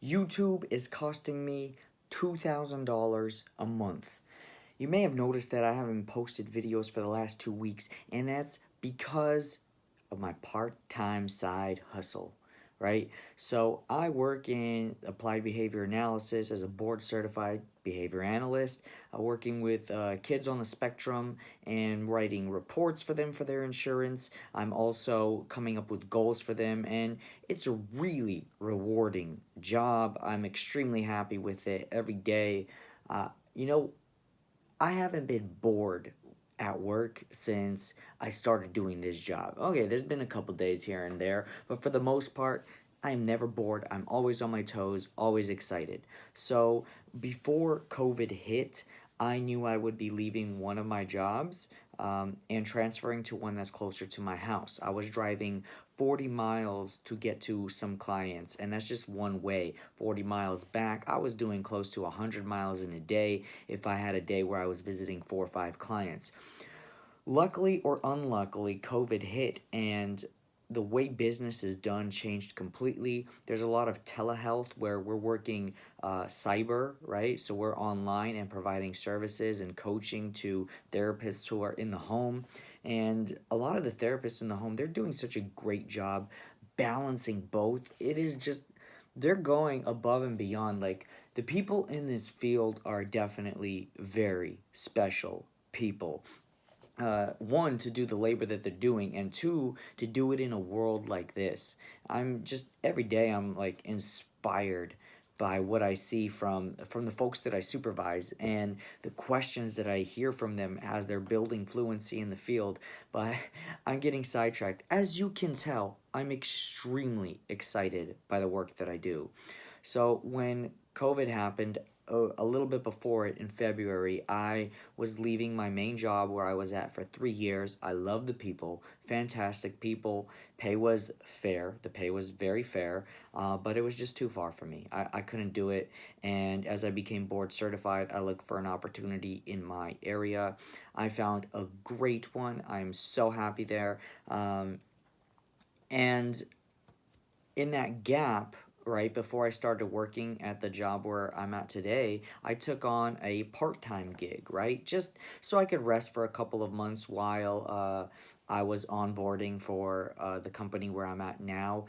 YouTube is costing me $2,000 a month. You may have noticed that I haven't posted videos for the last 2 weeks, and that's because of my part-time side hustle, right? So I work in applied behavior analysis as a board certified behavior analyst, working with kids on the spectrum and writing reports for them for their insurance. I'm also coming up with goals for them, and it's a really rewarding job. I'm extremely happy with it every day. Uh, you know, I haven't been bored at work since I started doing this job. Okay, there's been a couple days here and there, but for the most part, I'm never bored. I'm always on my toes, always excited. So before COVID hit, I knew I would be leaving one of my jobs and transferring to one that's closer to my house. I was driving 40 miles to get to some clients, and that's just one way. 40 miles back, I was doing close to 100 miles in a day if I had a day where I was visiting 4 or 5 clients. Luckily or unluckily, COVID hit, and the way business is done changed completely. There's a lot of telehealth where we're working cyber, right? So we're online and providing services and coaching to therapists who are in the home. And a lot of the therapists in the home, they're doing such a great job balancing both. It is just, they're going above and beyond. Like, the people in this field are definitely very special people. One, to do the labor that they're doing, and two, to do it in a world like this. I'm just, every day I'm like inspired by what I see from the folks that I supervise and the questions that I hear from them as they're building fluency in the field. But I'm getting sidetracked. As you can tell, I'm extremely excited by the work that I do. So when COVID happened, a little bit before it in February, I was leaving my main job where I was at for 3 years. I love the people, fantastic people. Pay was fair. The pay was very fair, but it was just too far for me. I couldn't do it. And as I became board certified, I looked for an opportunity in my area. I found a great one. I'm so happy there. And in that gap, right before I started working at the job where I'm at today, I took on a part-time gig, right? Just so I could rest for a couple of months while I was onboarding for the company where I'm at now.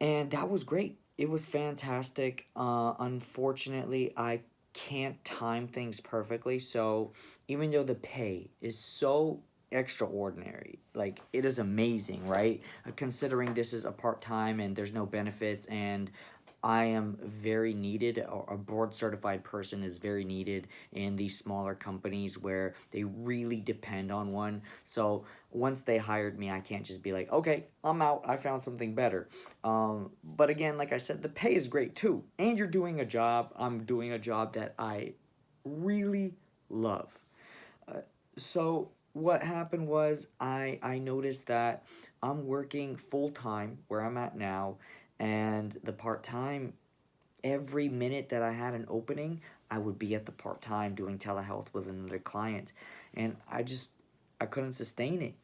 And that was great. It was fantastic. Unfortunately, I can't time things perfectly. So even though the pay is so extraordinary, like it is amazing, right? Considering this is a part time and there's no benefits, and I am very needed, or a board certified person is very needed in these smaller companies where they really depend on one. So once they hired me, I can't just be like, okay, I'm out, I found something better. But again, like I said, the pay is great too. And you're doing a job, I'm doing a job that I really love. So what happened was I noticed that I'm working full time where I'm at now, and the part time, every minute that I had an opening, I would be at the part time doing telehealth with another client, and I couldn't sustain it.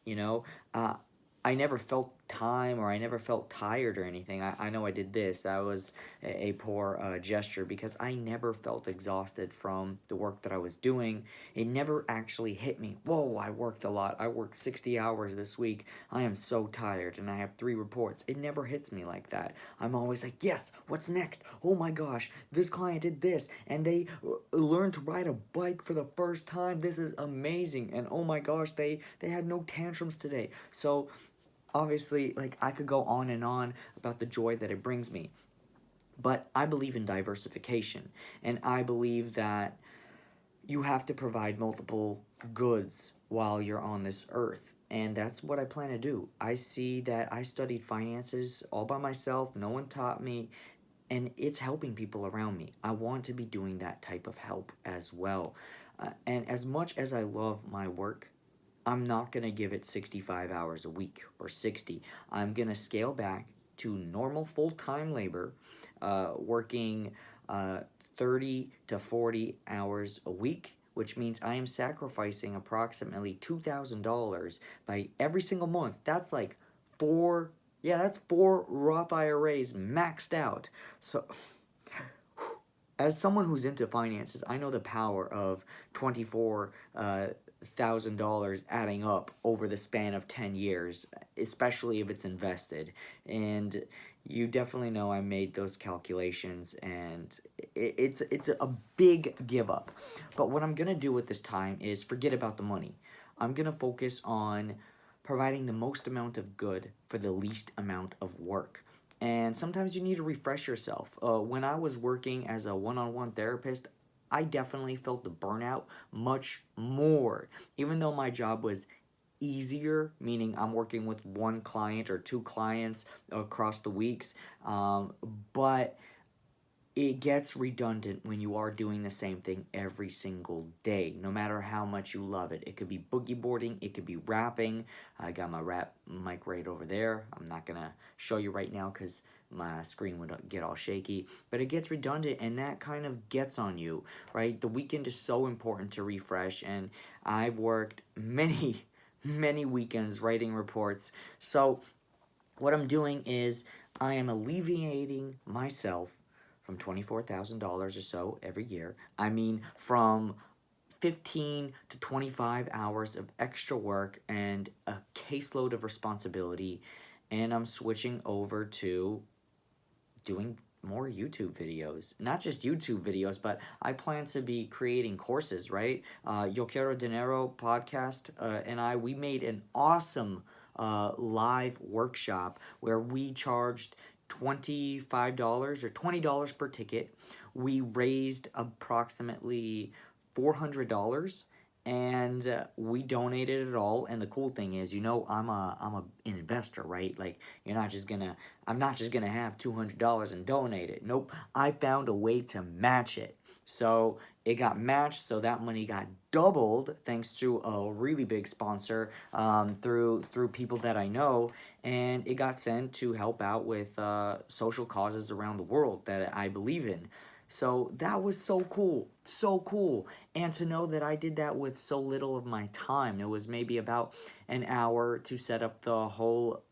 I never felt time, or I never felt tired or anything. I know I did this. That was a poor gesture, because I never felt exhausted from the work that I was doing. It never actually hit me. Whoa, I worked a lot. I worked 60 hours this week. I am so tired and I have 3 reports. It never hits me like that. I'm always like, yes, what's next? Oh my gosh, this client did this and they learned to ride a bike for the first time. This is amazing. And oh my gosh, they had no tantrums today. So obviously, like, I could go on and on about the joy that it brings me. But I believe in diversification, and I believe that you have to provide multiple goods while you're on this earth. And that's what I plan to do. I see that I studied finances all by myself, no one taught me, and it's helping people around me. I want to be doing that type of help as well. And as much as I love my work, I'm not going to give it 65 hours a week or 60. I'm going to scale back to normal full-time labor, working 30 to 40 hours a week, which means I am sacrificing approximately $2,000 by every single month. That's like four. Yeah, that's 4 Roth IRAs maxed out. So, as someone who's into finances, I know the power of $24,000 adding up over the span of 10 years, especially if it's invested. And you definitely know I made those calculations, and it's a big give up. But what I'm gonna do with this time is forget about the money. I'm gonna focus on providing the most amount of good for the least amount of work. And sometimes you need to refresh yourself. When I was working as a one on one therapist, I definitely felt the burnout much more. Even though my job was easier, meaning I'm working with one client or two clients across the weeks, but it gets redundant when you are doing the same thing every single day, no matter how much you love it. It could be boogie boarding, it could be rapping. I got my rap mic right over there. I'm not gonna show you right now because my screen would get all shaky, but it gets redundant and that kind of gets on you, right? The weekend is so important to refresh, and I've worked many, many weekends writing reports. So, what I'm doing is I am alleviating myself from $24,000 or so every year. I mean, from 15 to 25 hours of extra work and a caseload of responsibility. And I'm switching over to doing more YouTube videos. Not just YouTube videos, but I plan to be creating courses, right? Yo Quiero Dinero podcast we made an awesome live workshop where we charged $25 or $20 per ticket. We raised approximately $400, and we donated it all. And the cool thing is, I'm an investor, right? Like, I'm not just gonna have $200 and donate it. Nope, I found a way to match it. So it got matched, so that money got doubled thanks to a really big sponsor, through people that I know, and it got sent to help out with social causes around the world that I believe in. So that was so cool, so cool. And to know that I did that with so little of my time. It was maybe about an hour to set up the whole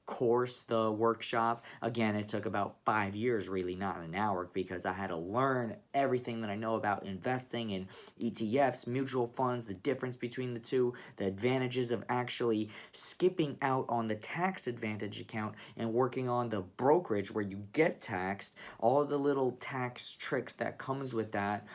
course, the workshop. Again, it took about 5 years, really, not an hour, because I had to learn everything that I know about investing in ETFs, mutual funds, the difference between the two, the advantages of actually skipping out on the tax advantage account and working on the brokerage where you get taxed, all the little tax tricks that comes with that.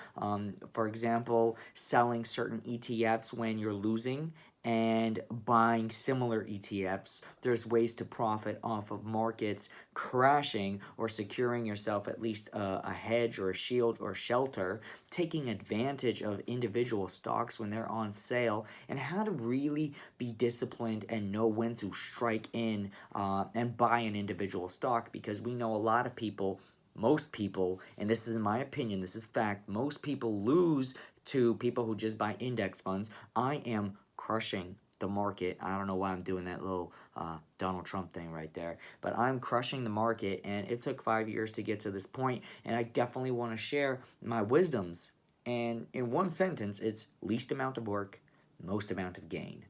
For example, selling certain ETFs when you're losing and buying similar ETFs. There's ways to profit off of markets crashing, or securing yourself at least a hedge or a shield or shelter, taking advantage of individual stocks when they're on sale, and how to really be disciplined and know when to strike in and buy an individual stock, because we know a lot of people, most people, and this is in my opinion, this is fact, most people lose to people who just buy index funds. I am crushing the market. I don't know why I'm doing that little Donald Trump thing right there, but I'm crushing the market, and it took 5 years to get to this point, and I definitely want to share my wisdoms. And in one sentence, it's least amount of work, most amount of gain.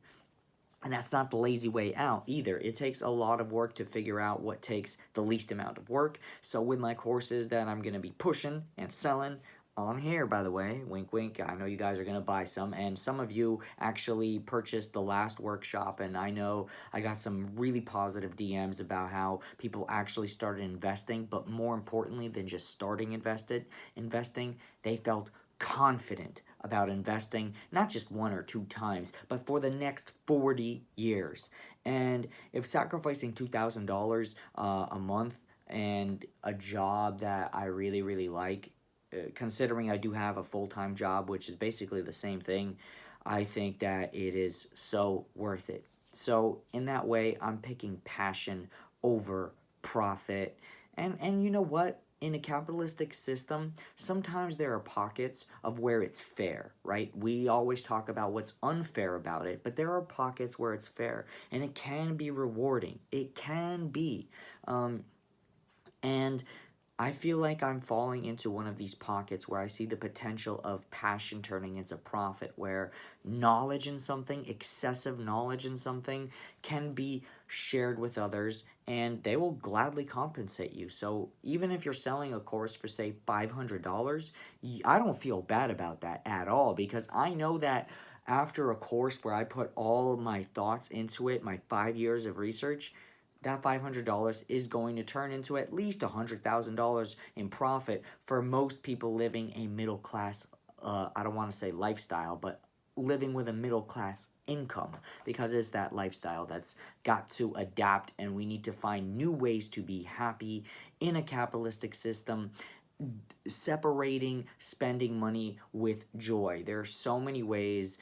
And that's not the lazy way out either. It takes a lot of work to figure out what takes the least amount of work. So with my courses that I'm going to be pushing and selling on here, by the way, wink wink, I know you guys are going to buy some, and some of you actually purchased the last workshop, and I know I got some really positive DMs about how people actually started investing, but more importantly than just starting investing, they felt confident about investing, not just one or two times, but for the next 40 years. And if sacrificing $2,000 a month and a job that I really, really like, considering I do have a full-time job, which is basically the same thing, I think that it is so worth it. So in that way, I'm picking passion over profit. And you know what? In a capitalistic system, sometimes there are pockets of where it's fair, right? We always talk about what's unfair about it, but there are pockets where it's fair, and it can be rewarding. It can be. And I feel like I'm falling into one of these pockets where I see the potential of passion turning into profit, where knowledge in something, excessive knowledge in something, can be shared with others, and they will gladly compensate you. So even if you're selling a course for, say, $500, I don't feel bad about that at all, because I know that after a course where I put all of my thoughts into it, my 5 years of research, that $500 is going to turn into at least $100,000 in profit for most people living a middle class, I don't want to say lifestyle, but living with a middle class income, because it's that lifestyle that's got to adapt, and we need to find new ways to be happy in a capitalistic system, separating spending money with joy. There are so many ways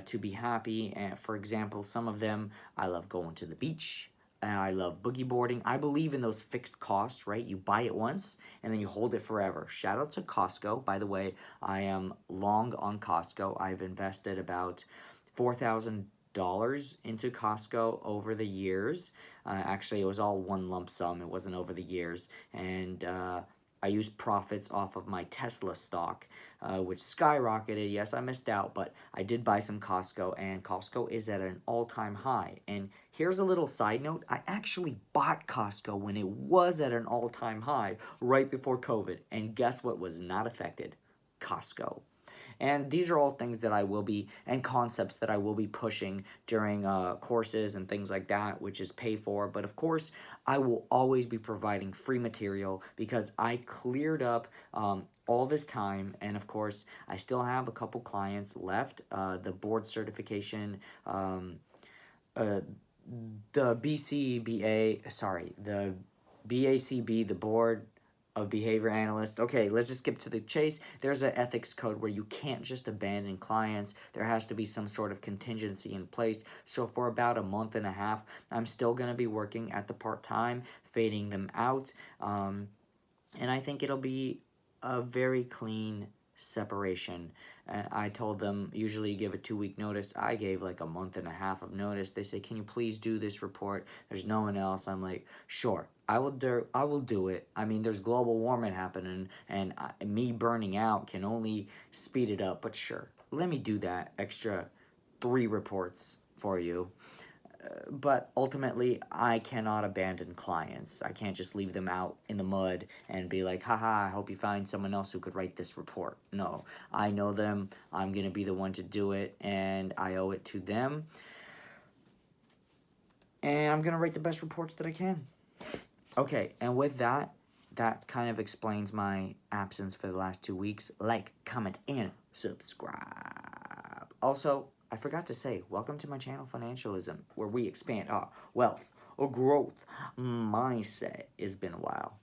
to be happy, and for example, some of them, I love going to the beach, and I love boogie boarding. I believe in those fixed costs, right? You buy it once and then you hold it forever. Shout out to Costco. By the way, I am long on Costco. I've invested about $4,000 into Costco over the years. Actually, it was all one lump sum. It wasn't over the years. And I used profits off of my Tesla stock, which skyrocketed. Yes, I missed out, but I did buy some Costco, and Costco is at an all-time high. And here's a little side note. I actually bought Costco when it was at an all-time high right before COVID. And guess what was not affected? Costco. And these are all things that I will be, and concepts that I will be pushing during courses and things like that, which is pay for. But of course, I will always be providing free material, because I cleared up all this time. And of course, I still have a couple clients left. The board certification, the the BACB, the board of behavior analyst. Okay, let's just skip to the chase. There's an ethics code where you can't just abandon clients. There has to be some sort of contingency in place. So for about a month and a half, I'm still going to be working at the part-time, fading them out. And I think it'll be a very clean separation. I told them usually give a 2-week notice. I gave like a month and a half of notice. They say, "Can you please do this report? There's no one else." I'm like, "Sure, I will do it." I mean, there's global warming happening, and me burning out can only speed it up. But sure, let me do that extra 3 reports for you. But ultimately, I cannot abandon clients. I can't just leave them out in the mud and be like, "Haha, I hope you find someone else who could write this report." No, I know them. I'm going to be the one to do it, and I owe it to them. And I'm going to write the best reports that I can. Okay, and with that, that kind of explains my absence for the last 2 weeks. Like, comment, and subscribe. Also, I forgot to say, welcome to my channel, Funancialism, where we expand our wealth or growth mindset. It's been a while.